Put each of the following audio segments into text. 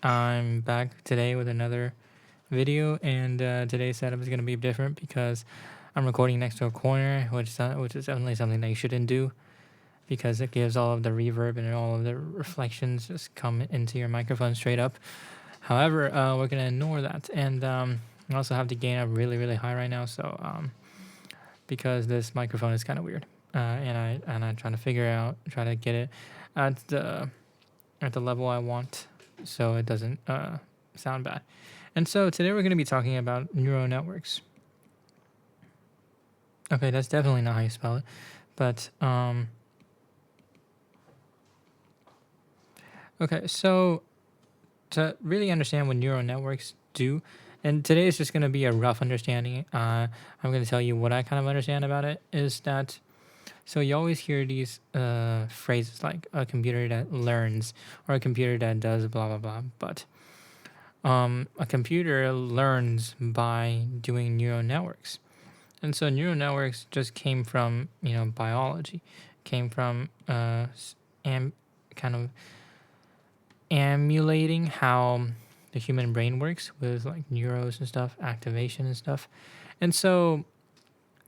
I'm back today with another video, and today's setup is going to be different because I'm recording next to a corner, which is definitely something that you shouldn't do because it gives all of the reverb and all of the reflections just come into your microphone straight up. However, we're going to ignore that, and I also have the gain up really, really high right now, so because this microphone is kind of weird, and I'm trying to try to get it at the level I want, so it doesn't sound bad. And so today we're going to be talking about neural networks. Okay, that's definitely not how you spell it, but okay. So to really understand what neural networks do, and today is just going to be a rough understanding. I'm going to tell you what I kind of understand about it. Is that so you always hear these phrases like a computer that learns or a computer that does blah blah blah, but a computer learns by doing neural networks. And so neural networks just came from, biology, came from kind of emulating how the human brain works with like neuros and stuff, activation and stuff. And so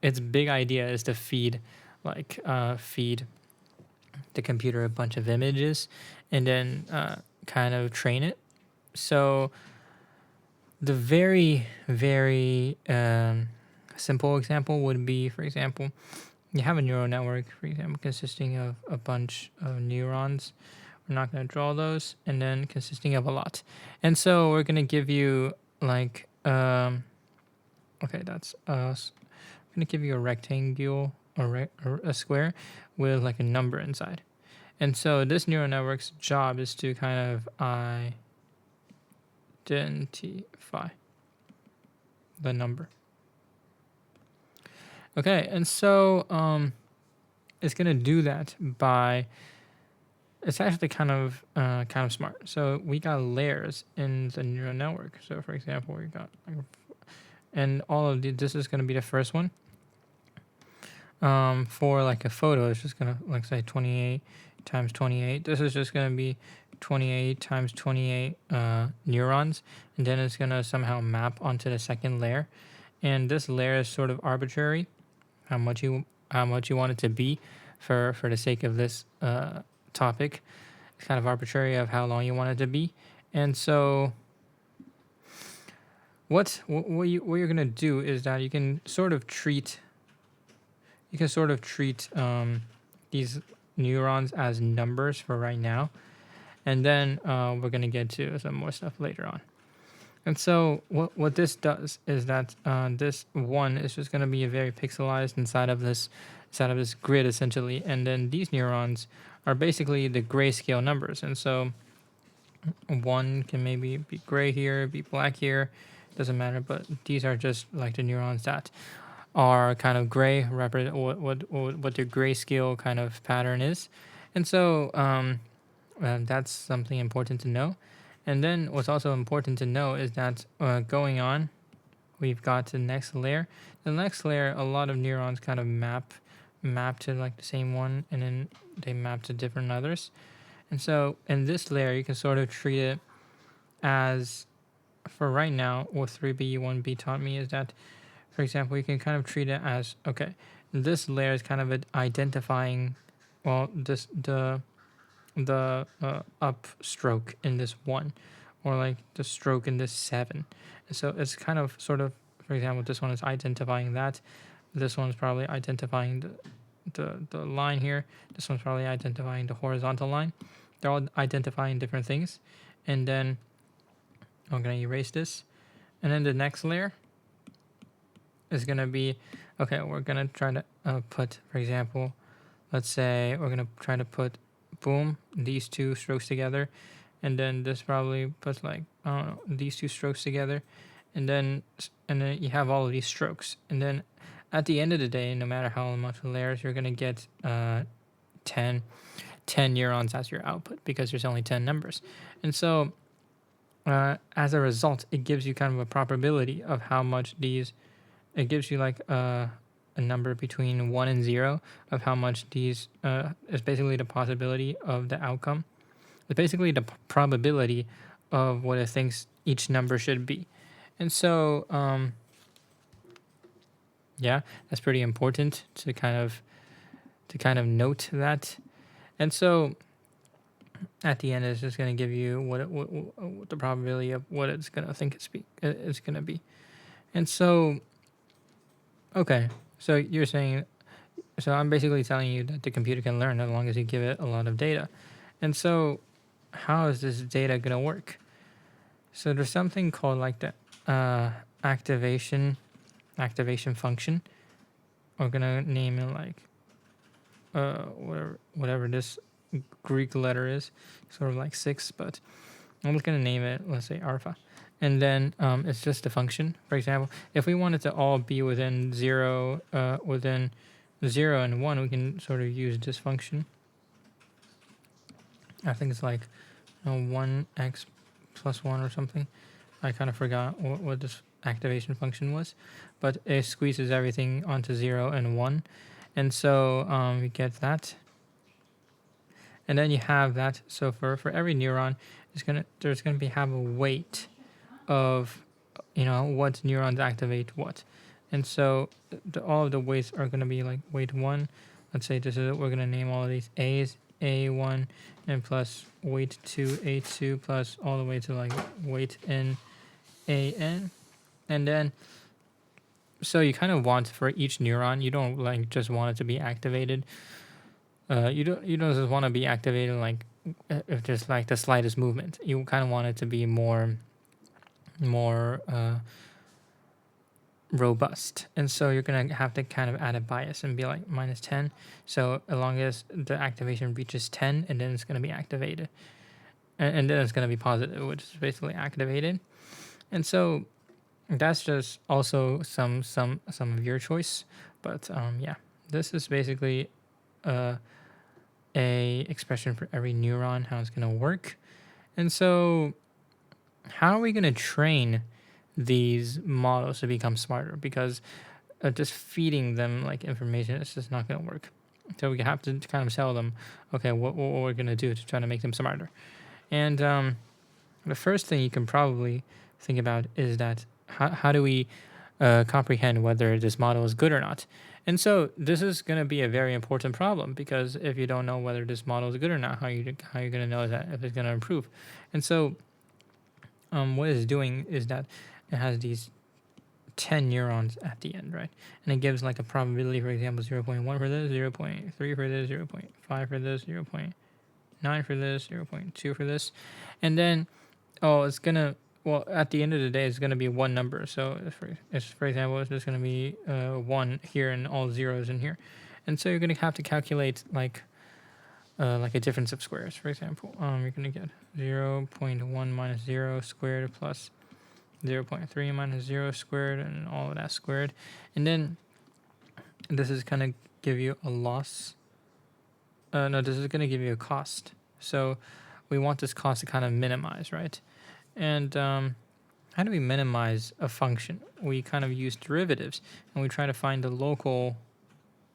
its big idea is to feed the computer a bunch of images and then kind of train it. So the very, very simple example would be, for example, you have a neural network, for example, consisting of a bunch of neurons. We're not going to draw those, and then consisting of a lot. And so we're going to give you like, okay, that's us. I'm going to give you a rectangle or a square with like a number inside. And so this neural network's job is to kind of identify the number. Okay, and so it's gonna do that by. It's actually kind of smart. So we got layers in the neural network. So for example, we got and all of this is gonna be the first one. For like a photo, it's just gonna like say 28 times 28. This is just gonna be 28 times 28 neurons, and then it's gonna somehow map onto the second layer. And this layer is sort of arbitrary, how much you want it to be, for the sake of this topic. It's kind of arbitrary of how long you want it to be, and so what you're gonna do is that you can sort of treat these neurons as numbers for right now, and then we're gonna get to some more stuff later on. And so what this does is that this one is just going to be a very pixelized inside of this grid essentially, and then these neurons are basically the grayscale numbers. And so one can maybe be gray here, be black here, doesn't matter. But these are just like the neurons that are kind of gray, represent what their grayscale kind of pattern is. And so that's something important to know. And then what's also important to know is that going on, we've got the next layer. The next layer, a lot of neurons kind of map to like the same one, and then they map to different others. And so in this layer, you can sort of treat it as, for right now, what 3B, 1B taught me is that, for example, you can kind of treat it as, okay, this layer is kind of identifying, well, the upstroke in this one, or like the stroke in this 7. And so it's kind of sort of, for example, this one is identifying that. This one's probably identifying the line here. This one's probably identifying the horizontal line. They're all identifying different things. And then I'm going to erase this. And then the next layer is going to be, okay, we're going to try to put, for example, let's say we're going to try to put boom, these two strokes together, and then this probably puts like, I don't know, these two strokes together, and then you have all of these strokes, and then at the end of the day, no matter how much layers, you're gonna get 10 neurons as your output because there's only 10 numbers. And so as a result, it gives you kind of a probability of how much these, it gives you like a number between 1 and 0 of how much these is basically the possibility of the outcome. It's basically the probability of what it thinks each number should be. And so, yeah, that's pretty important to kind of note that. And so, at the end, it's just going to give you what the probability of what it's going to think it's going to be. And so, okay, so you're saying, so I'm basically telling you that the computer can learn as long as you give it a lot of data. And so, how is this data going to work? So there's something called like the activation function. We're gonna name it like whatever this Greek letter is, sort of like 6, but I'm just gonna name it, let's say alpha. And then it's just a function. For example, if we wanted to all be within 0 and 1, we can sort of use this function. I think it's like 1x plus 1 or something. I kind of forgot what this activation function was, but it squeezes everything onto 0 and 1. And so we get that. And then you have that. So for every neuron, there's gonna have a weight of what neurons activate what. And so all of the weights are gonna be like weight 1. Let's say this is, we're gonna name all of these A's, A1, and plus weight 2, A2, plus all the way to like weight N, AN. And then so you kind of want, for each neuron, you don't like just want it to be activated. You don't just want to be activated like if there's like the slightest movement. You kind of want it to be more robust. And so you're gonna have to kind of add a bias and be like -10. So as long as the activation reaches 10, and then it's gonna be activated, and then it's gonna be positive, which is basically activated. And so that's just also some of your choice. But yeah, this is basically a expression for every neuron, how it's going to work. And so how are we going to train these models to become smarter? Because just feeding them like information, it's just not going to work. So we have to kind of tell them, okay, what we're going to do to try to make them smarter. And the first thing you can probably think about is that how do we comprehend whether this model is good or not? And so this is going to be a very important problem, because if you don't know whether this model is good or not, how are you going to know that if it's going to improve? And so what it's doing is that it has these 10 neurons at the end, right? And it gives like a probability, for example, 0.1 for this, 0.3 for this, 0.5 for this, 0.9 for this, 0.2 for this. And then, it's going to, well, at the end of the day, it's going to be one number. So, for example, it's just going to be 1 here and all zeros in here. And so you're going to have to calculate like a difference of squares. For example, you're going to get 0.1 minus 0 squared plus 0.3 minus 0 squared, and all of that squared. And then this is going to give you a loss. No, this is going to give you a cost. So we want this cost to kind of minimize, right? And how do we minimize a function? We kind of use derivatives, and we try to find the local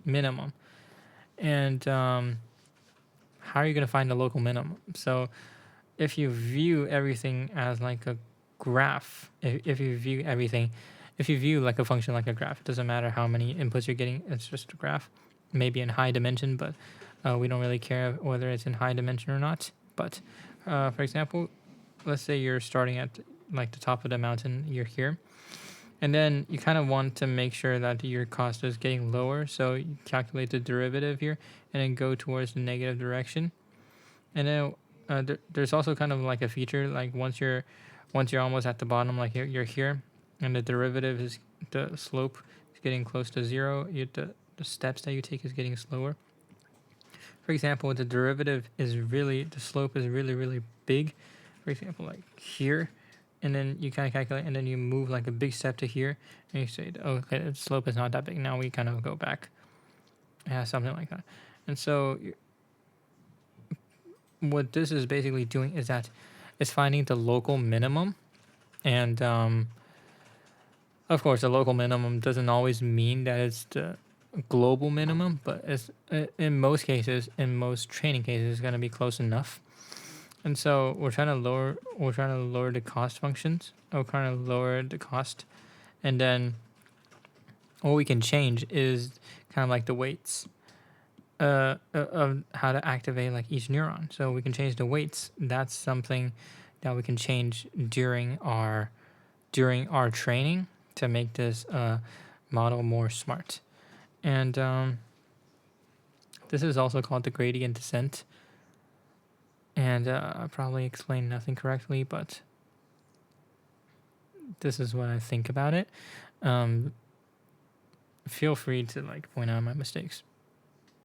minimum. And how are you going to find the local minimum? So if you view everything as like a graph, if you view like a function like a graph, it doesn't matter how many inputs you're getting, it's just a graph, maybe in high dimension, but we don't really care whether it's in high dimension or not. But for example, let's say you're starting at like the top of the mountain, you're here, and then you kind of want to make sure that your cost is getting lower, so you calculate the derivative here and then go towards the negative direction. And then there's also kind of like a feature, like once you're almost at the bottom, like you're here, and the derivative is, the slope is getting close to 0, the steps that you take is getting slower. For example, the slope is really, really big. For example, like here, and then you kind of calculate, and then you move like a big step to here, and you say, okay, the slope is not that big. Now we kind of go back. Yeah, something like that. And so what this is basically doing is that it's finding the local minimum. And of course, the local minimum doesn't always mean that it's the global minimum, but it's in most cases, in most training cases, it's going to be close enough. And so we're trying to lower the cost functions. We're trying to lower the cost, and then what we can change is kind of like the weights of how to activate like each neuron. So we can change the weights. That's something that we can change during our training to make this model more smart. And this is also called the gradient descent. And I probably explained nothing correctly, but this is what I think about it. Feel free to like point out my mistakes.